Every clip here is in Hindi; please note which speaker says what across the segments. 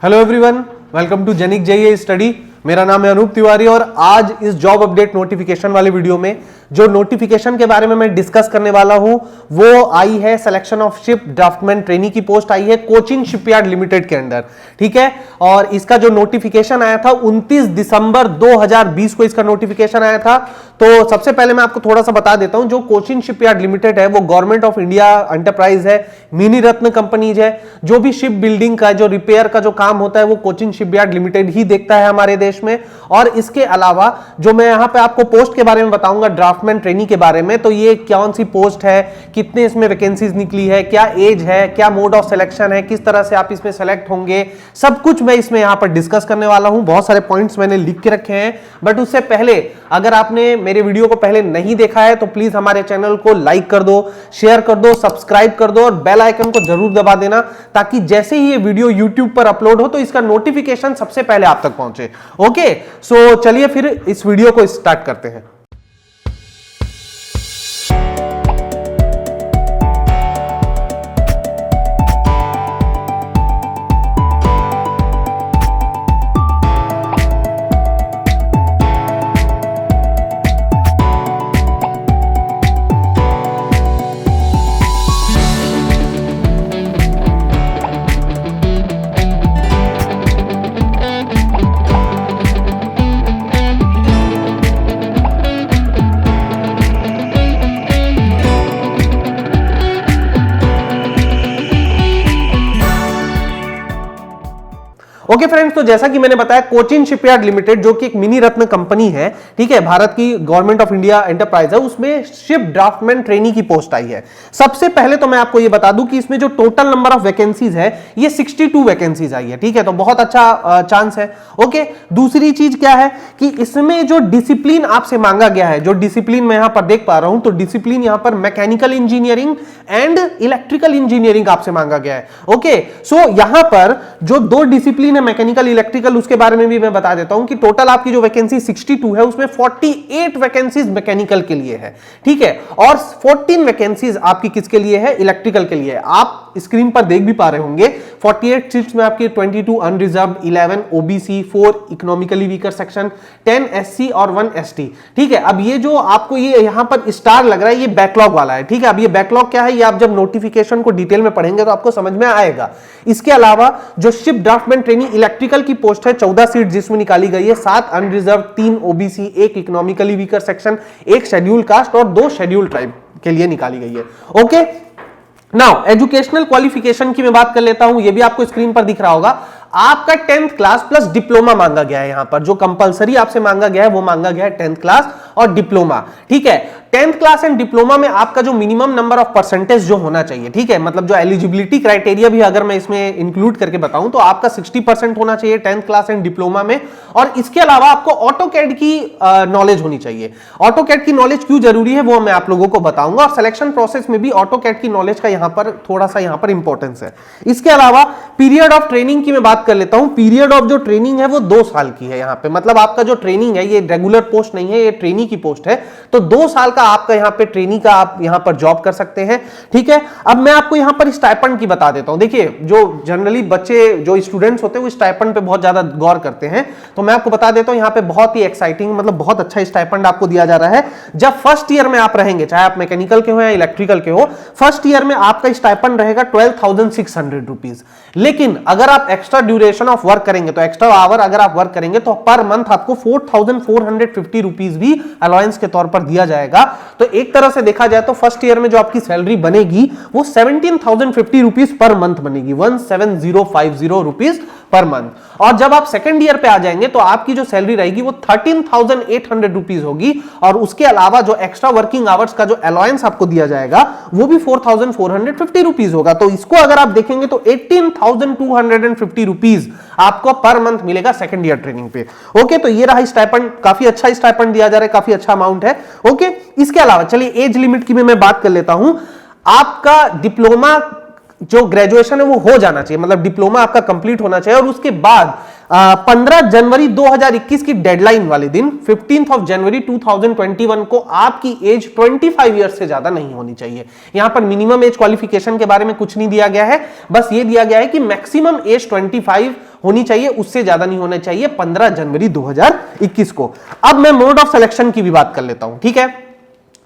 Speaker 1: हेलो एवरीवन, वेलकम टू जेनिक जेईई स्टडी। मेरा नाम है अनूप तिवारी और आज इस जॉब अपडेट नोटिफिकेशन वाले वीडियो में जो नोटिफिकेशन के बारे में मैं डिस्कस करने वाला हूं वो आई है selection of ship draftsman trainee की पोस्ट आई है कोचिन शिपयार्ड लिमिटेड के अंदर। ठीक है, और इसका जो नोटिफिकेशन आया था 29 दिसंबर 2020 को इसका नोटिफिकेशन आया था। तो सबसे पहले मैं आपको थोड़ा सा बता देता हूं, जो कोचिन शिपयार्ड लिमिटेड है वो गवर्नमेंट ऑफ इंडिया एंटरप्राइज है, मिनी रत्न कंपनीज है। जो भी शिप बिल्डिंग का जो रिपेयर का जो काम होता है वो कोचिन शिपयार्ड लिमिटेड ही देखता है हमारे देश में। और इसके अलावा जो मैं यहां पे आपको पोस्ट के बारे में बताऊंगा ड्राफ्टमैन ट्रेनी के बारे में, तो ये कौन सी पोस्ट है, कितने इसमें वैकेंसीज निकली है, क्या एज है, क्या मोड ऑफ सिलेक्शन है, किस तरह से आप इसमें सेलेक्ट होंगे, सब कुछ मैं इसमें यहां पर डिस्कस करने वाला हूं। बहुत सारे पॉइंट्स मैंने लिख के रखे हैं, बट उससे पहले अगर आपने मेरे वीडियो को पहले नहीं देखा है तो प्लीज हमारे चैनल को लाइक कर दो, शेयर कर दो, सब्सक्राइब कर दो और बेल आइकन को जरूर दबा देना, ताकि जैसे ही ये वीडियो यूट्यूब पर अपलोड हो तो इसका नोटिफिकेशन सबसे पहले आप तक पहुंचे। ओके, सो चलिए फिर इस वीडियो को स्टार्ट करते हैं। ओके फ्रेंड्स, तो जैसा कि मैंने बताया कोचिन शिपयार्ड लिमिटेड जो कि एक मिनी रत्न कंपनी है, ठीक है, भारत की गवर्नमेंट ऑफ इंडिया एंटरप्राइज है, उसमें शिप ड्राफ्टमैन ट्रेनी की पोस्ट आई है। सबसे पहले तो मैं आपको ये बता दूं कि इसमें जो टोटल नंबर ऑफ वैकेंसीज है ये 62 वैकेंसीज आई है। ठीक है, तो बहुत अच्छा चांस है। ओके, दूसरी चीज क्या है कि इसमें जो डिसिप्लिन आपसे मांगा गया है, जो डिसिप्लिन मैं यहां पर देख पा रहा हूं, तो डिसिप्लिन यहां पर mechanical engineering and electrical engineering आपसे मांगा गया है। ओके, सो यहां पर जो दो डिसिप्लिन मैकेनिकल इलेक्ट्रिकल, उसके बारे में भी मैं बता देता हूं कि टोटल आपकी जो वैकेंसी 62 है उसमें 48 वैकेंसीज मैकेनिकल के लिए है। ठीक है, और 14 वैकेंसीज आपकी किसके लिए है, इलेक्ट्रिकल के लिए। आप स्क्रीन पर देख भी पा रहे होंगे 48 सीट्स में आपकी 22 unreserved, 11 OBC, 4 economically weaker section, 10 SC और 1 एसटी। ठीक है, अब ये जो आपको ये यहां पर स्टार लग रहा है ये बैकलॉग वाला है। ठीक है, अब ये बैकलॉग क्या है ये आप जब नोटिफिकेशन को डिटेल में पढ़ेंगे तो आपको समझ में आएगा। इसके अलावा जो शिप ड्राफ्टमैन ट्रेनी इलेक्ट्रिकल की पोस्ट है 14 सीट जिसमें निकाली गई है, 7 unreserved, 3 OBC, 1 economically weaker section, 1 schedule caste और 2 शेड्यूल ट्राइब के लिए निकाली गई है। ओके, नाउ एजुकेशनल क्वालिफिकेशन की मैं बात कर लेता हूं, ये भी आपको स्क्रीन पर दिख रहा होगा। आपका 10th क्लास प्लस डिप्लोमा मांगा गया है। यहां पर जो कंपलसरी आपसे मांगा गया है वो मांगा गया है 10th क्लास और डिप्लोमा। ठीक है, 10th क्लास एंड डिप्लोमा में आपका जो मिनिमम नंबर ऑफ परसेंटेज जो होना चाहिए, ठीक है, मतलब जो एलिजिबिलिटी क्राइटेरिया भी अगर मैं इसमें इंक्लूड करके बताऊं तो आपका 60% होना चाहिए 10th क्लास एंड डिप्लोमा में। और इसके अलावा आपको ऑटोकैड की नॉलेज होनी चाहिए। ऑटोकैड की नॉलेज क्यों जरूरी है वो मैं आप लोगों को बताऊंगा, और सिलेक्शन प्रोसेस में भी ऑटोकैड की नॉलेज का यहां पर थोड़ा सा यहां पर इंपॉर्टेंस है। इसके अलावा पीरियड ऑफ ट्रेनिंग की मैं बात कर लेता हूं। पीरियड ऑफ जो ट्रेनिंग है वो 2 साल की है यहां पे, मतलब आपका जो ट्रेनिंग है ये रेगुलर पोस्ट नहीं है, ये ट्रेनी की पोस्ट है, तो 2 साल का आपका यहां पे ट्रेनी का आप यहां पर जॉब कर सकते हैं। ठीक है, अब मैं आपको यहां पर स्टाइपेंड की बता देता हूं। देखिए, जो जनरली बच्चे जो स्टूडेंट्स होते हैं वो स्टाइपेंड पे बहुत ज्यादा गौर करते हैं, तो मैं आपको बता देता हूं यहां पे बहुत ही एक्साइटिंग, मतलब बहुत अच्छा स्टाइपेंड आपको दिया जा रहा है। जब फर्स्ट ईयर में आप रहेंगे, चाहे आप मैकेनिकल के हो या इलेक्ट्रिकल के हो, फर्स्ट ईयर में आपका स्टाइपेंड रहेगा 12,600 रुपीज। लेकिन अगर आप एक्स्ट्रा ड्यूरेशन ऑफ वर्क करेंगे, तो एक्स्ट्रा आवर अगर आप वर्क करेंगे तो पर मंथ आपको 4,450 रुपीज भी अलाउंस के तौर पर दिया जाएगा। तो एक तरह से देखा जाए तो फर्स्ट ईयर में जो आपकी सैलरी बनेगी वो 17,050 रुपीज पर मंथ बनेगी, 17,050 रुपीज पर मंथ। और जब आप सेकंड ईयर पे आ जाएंगे तो आपकी जो सैलरी रहेगी वो 13,800 रुपीज होगी, और उसके अलावा जो एक्स्ट्रा वर्किंग आवर्स का जो अलाउंस आपको दिया जाएगा वो भी 4,450 रुपीज होगा। तो इसको अगर आप देखेंगे तो 18,250 रुपीज आपको पर मंथ मिलेगा सेकंड ईयर ट्रेनिंग पे। ओके, तो ये रहा स्टाइपेंड, काफी अच्छा स्टाइपेंड दिया जा रहा है, काफी अच्छा अमाउंट है। ओके, इसके अलावा चलिए एज लिमिट की भी मैं बात कर लेता हूं। आपका डिप्लोमा जो ग्रेजुएशन है वो हो जाना चाहिए, मतलब डिप्लोमा आपका कंप्लीट होना चाहिए, और उसके बाद 15 जनवरी 2021 की डेडलाइन वाले दिन 15 जनवरी 2021 को आपकी एज 25 ईयर्स से ज्यादा नहीं होनी चाहिए। यहां पर मिनिमम एज क्वालिफिकेशन के बारे में कुछ नहीं दिया गया है, बस ये दिया गया है कि मैक्सिमम एज 25 होनी चाहिए, उससे ज्यादा नहीं होना चाहिए 15 जनवरी 2021 को। अब मैं मोड ऑफ सिलेक्शन की भी बात कर लेता हूं, ठीक है।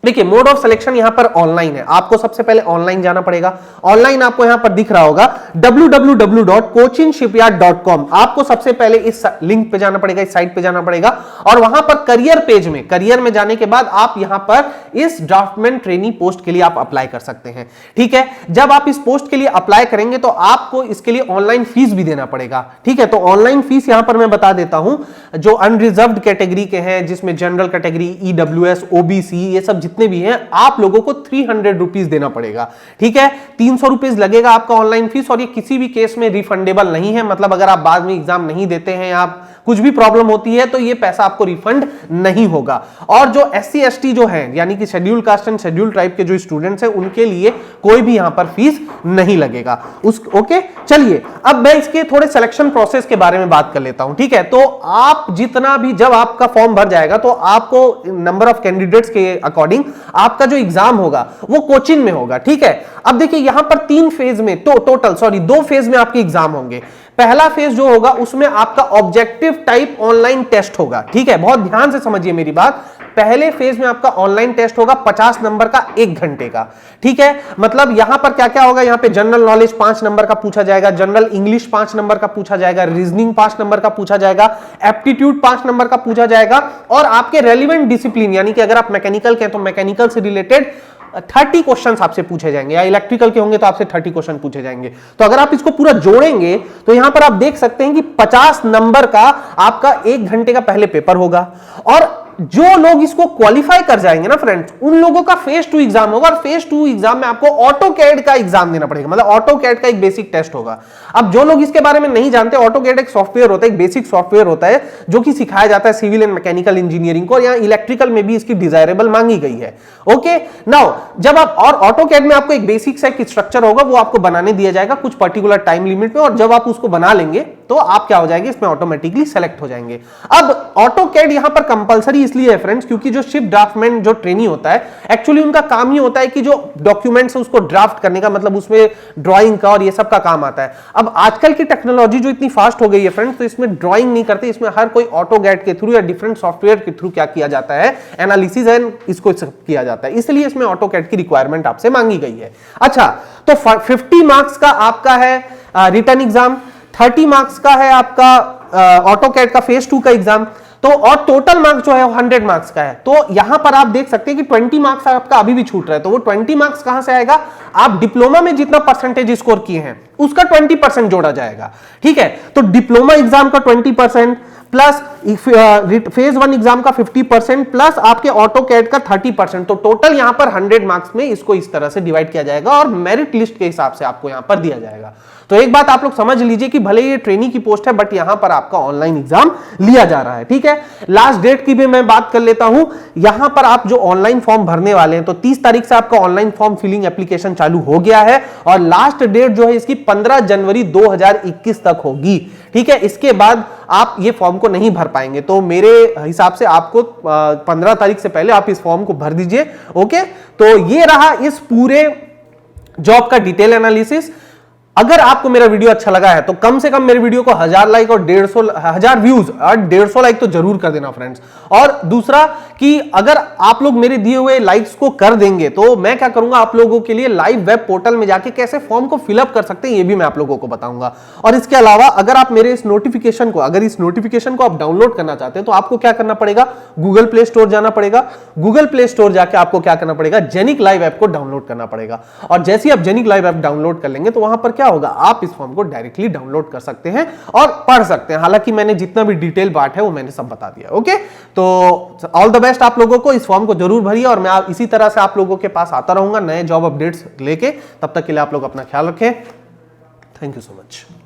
Speaker 1: देखिए मोड ऑफ सिलेक्शन यहां पर ऑनलाइन है, आपको सबसे पहले ऑनलाइन जाना पड़ेगा। ऑनलाइन आपको यहां पर दिख रहा होगा www.cochinshipyard.com, आपको सबसे पहले इस लिंक पे जाना पड़ेगा, इस साइट पे जाना पड़ेगा और वहां पर करियर पेज में, करियर में जाने के बाद आप यहां पर इस ड्राफ्टमैन ट्रेनी पोस्ट के लिए आप अप्लाई कर सकते हैं, ठीक है। जब आप इस पोस्ट के लिए अप्लाई करेंगे तो आपको इसके लिए ऑनलाइन फीस भी देना पड़ेगा, ठीक है। तो ऑनलाइन फीस यहां पर मैं बता देता हूं, जो अनरिजर्व्ड कैटेगरी के हैं, जिसमें जनरल कैटेगरी, ईडब्ल्यूएस, ओबीसी, ये सब जितने भी हैं, आप लोगों को 300 रुपीज देना पड़ेगा, ठीक है। 300 रुपीज लगेगा आपका ऑनलाइन फीस और ये किसी भी केस में रिफंडेबल नहीं है, मतलब अगर आप बाद में एग्जाम नहीं देते हैं, आप कुछ भी प्रॉब्लम होती है तो ये पैसा आपको रिफंड नहीं होगा। और जो SC ST जो है, यानी कि schedule caste and schedule tribe के जो स्टूडेंट्स हैं, उनके लिए कोई भी यहां पर फीस नहीं लगेगा। ओके, चलिए अब मैं इसके थोड़े सिलेक्शन प्रोसेस के बारे में बात कर लेता हूं, ठीक है। तो आप जितना भी, जब आपका फॉर्म भर जाएगा तो आपको नंबर ऑफ कैंडिडेट्स के अकॉर्डिंग आपका जो एग्जाम होगा वो कोचिन में होगा, ठीक है। अब देखिए यहां पर 3 फेज में, तो टोटल 2 फेज में आपके एग्जाम होंगे। पहला फेज जो होगा उसमें आपका ऑब्जेक्टिव टाइप ऑनलाइन टेस्ट होगा, ठीक है। बहुत ध्यान से समझिए मेरी बात, पहले फेज में आपका ऑनलाइन टेस्ट होगा 50 नंबर का 1 घंटे का, ठीक है। मतलब यहां पर क्या क्या होगा, यहां पे जनरल नॉलेज 5 नंबर का पूछा जाएगा, जनरल इंग्लिश 5 नंबर का पूछा जाएगा, रीजनिंग 5 नंबर का पूछा जाएगा, एप्टीट्यूड 5 नंबर का पूछा जाएगा और आपके रेलिवेंट डिसिप्लिन, यानी कि अगर आप मैकेनिकल के हैं तो मैकेनिकल से रिलेटेड 30 क्वेश्चंस आपसे पूछे जाएंगे, या इलेक्ट्रिकल के होंगे तो आपसे 30 क्वेश्चन पूछे जाएंगे। तो अगर आप इसको पूरा जोड़ेंगे तो यहां पर आप देख सकते हैं कि 50 नंबर का आपका 1 घंटे का पहले पेपर होगा। और जो लोग इसको क्वालिफाई कर जाएंगे ना फ्रेंड्स, उन लोगों का फेज 2 एग्जाम होगा और फेज 2 एग्जाम में आपको ऑटोकैड का एग्जाम देना पड़ेगा, मतलब ऑटोकैड का एक बेसिक टेस्ट होगा। अब जो लोग इसके बारे में नहीं जानते, ऑटोकैड एक सॉफ्टवेयर होता है, एक बेसिक सॉफ्टवेयर होता है जो कि सिखाया जाता है सिविल एंड मैकेनिकल इंजीनियरिंग को, यहाँ इलेक्ट्रिकल में भी इसकी डिजायरेबल मांगी गई है। ओके, नाउ जब आप, और ऑटोकैड में आपको एक बेसिक सा एक स्ट्रक्चर होगा, वो आपको बनाने दिया जाएगा कुछ पर्टिकुलर टाइम लिमिट में, और जब आप उसको बना लेंगे तो आप क्या हो जाएंगे, इसमें ऑटोमेटिकली सेलेक्ट हो जाएंगे। अब ऑटोकैड यहां पर कंपलसरी इसलिए है फ्रेंड्स, क्योंकि जो शिप ड्राफ्टमैन जो ट्रेनी होता है, एक्चुअली उनका काम ही होता है कि जो डॉक्यूमेंट्स है उसको ड्राफ्ट करने का, मतलब उसमें ड्राइंग का और ये सब का काम आता है। अब आजकल की टेक्नोलॉजी जो इतनी फास्ट हो गई है फ्रेंड्स, तो इसमें ड्राइंग नहीं करते, इसमें हर कोई ऑटोकैड के थ्रू या डिफरेंट सॉफ्टवेयर के थ्रू क्या किया जाता है, एनालिसिस एंड इसको किया जाता है, इसलिए इसमें ऑटोकैड की रिक्वायरमेंट आपसे मांगी गई है। अच्छा, तो 50 मार्क्स का आपका है रिटन एग्जाम, 30 मार्क्स का है आपका ऑटोकैड का फेज 2 का एग्जाम, तो और टोटल मार्क्स जो है वो 100 मार्क्स का है। तो यहां पर आप देख सकते हैं कि 20 मार्क्स आपका अभी भी छूट रहा है, तो वो 20 मार्क्स कहां से आएगा, आप डिप्लोमा में जितना परसेंटेज स्कोर किए हैं उसका 20% जोड़ा जाएगा, ठीक है। तो डिप्लोमा एग्जाम का 20% प्लस फेज 1 एग्जाम का 50% प्लस आपके ऑटोकैड का 30%, तो टोटल यहां पर 100 मार्क्स में इसको इस तरह से डिवाइड किया जाएगा और मेरिट लिस्ट के हिसाब से आपको यहां पर दिया जाएगा। तो एक बात आप लोग समझ लीजिए कि भले ये ट्रेनी की पोस्ट है, बट यहां पर आपका ऑनलाइन एग्जाम लिया जा रहा है, ठीक है। लास्ट डेट की भी मैं बात कर लेता हूं, यहां पर आप जो ऑनलाइन फॉर्म भरने वाले हैं, तो 30 तारीख से आपका ऑनलाइन फॉर्म फिलिंग एप्लीकेशन चालू हो गया है और लास्ट डेट जो है इसकी 15 जनवरी 2021 तक होगी, ठीक है। इसके बाद आप ये फॉर्म को नहीं भर पाएंगे, तो मेरे हिसाब से आपको 15 तारीख से पहले आप इस फॉर्म को भर दीजिए। ओके, तो ये रहा इस पूरे जॉब का डिटेल एनालिसिस। अगर आपको मेरा वीडियो अच्छा लगा है तो कम से कम मेरे वीडियो को 1000 लाइक और 1000 व्यूज और 150 लाइक तो जरूर कर देना फ्रेंड्स। और दूसरा कि अगर आप लोग मेरे दिए हुए लाइक्स को कर देंगे तो मैं क्या करूंगा, आप लोगों के लिए लाइव वेब पोर्टल में जाके कैसे फॉर्म को फिलअप कर सकते हैं ये भी मैं आप लोगों को बताऊंगा। और इसके अलावा अगर आप मेरे इस नोटिफिकेशन को आप डाउनलोड करना चाहते हैं तो आपको क्या करना पड़ेगा, गूगल प्ले स्टोर जाना पड़ेगा। गूगल प्ले स्टोर जाके आपको क्या करना पड़ेगा, जेनिक लाइव ऐप को डाउनलोड करना पड़ेगा। और जैसे ही आप जेनिक लाइव ऐप डाउनलोड कर लेंगे तो वहां पर क्या होगा, आप इस फॉर्म को डायरेक्टली डाउनलोड कर सकते हैं और पढ़ सकते हैं। हालांकि मैंने जितना भी डिटेल पार्ट है वो मैंने सब बता दिया। ओके, तो ऑल द बेस्ट आप लोगों को, इस फॉर्म को जरूर भरिए और मैं इसी तरह से आप लोगों के पास आता रहूंगा नए जॉब अपडेट्स लेके। तब तक के लिए आप लोग अपना ख्याल रखें। Thank you so much.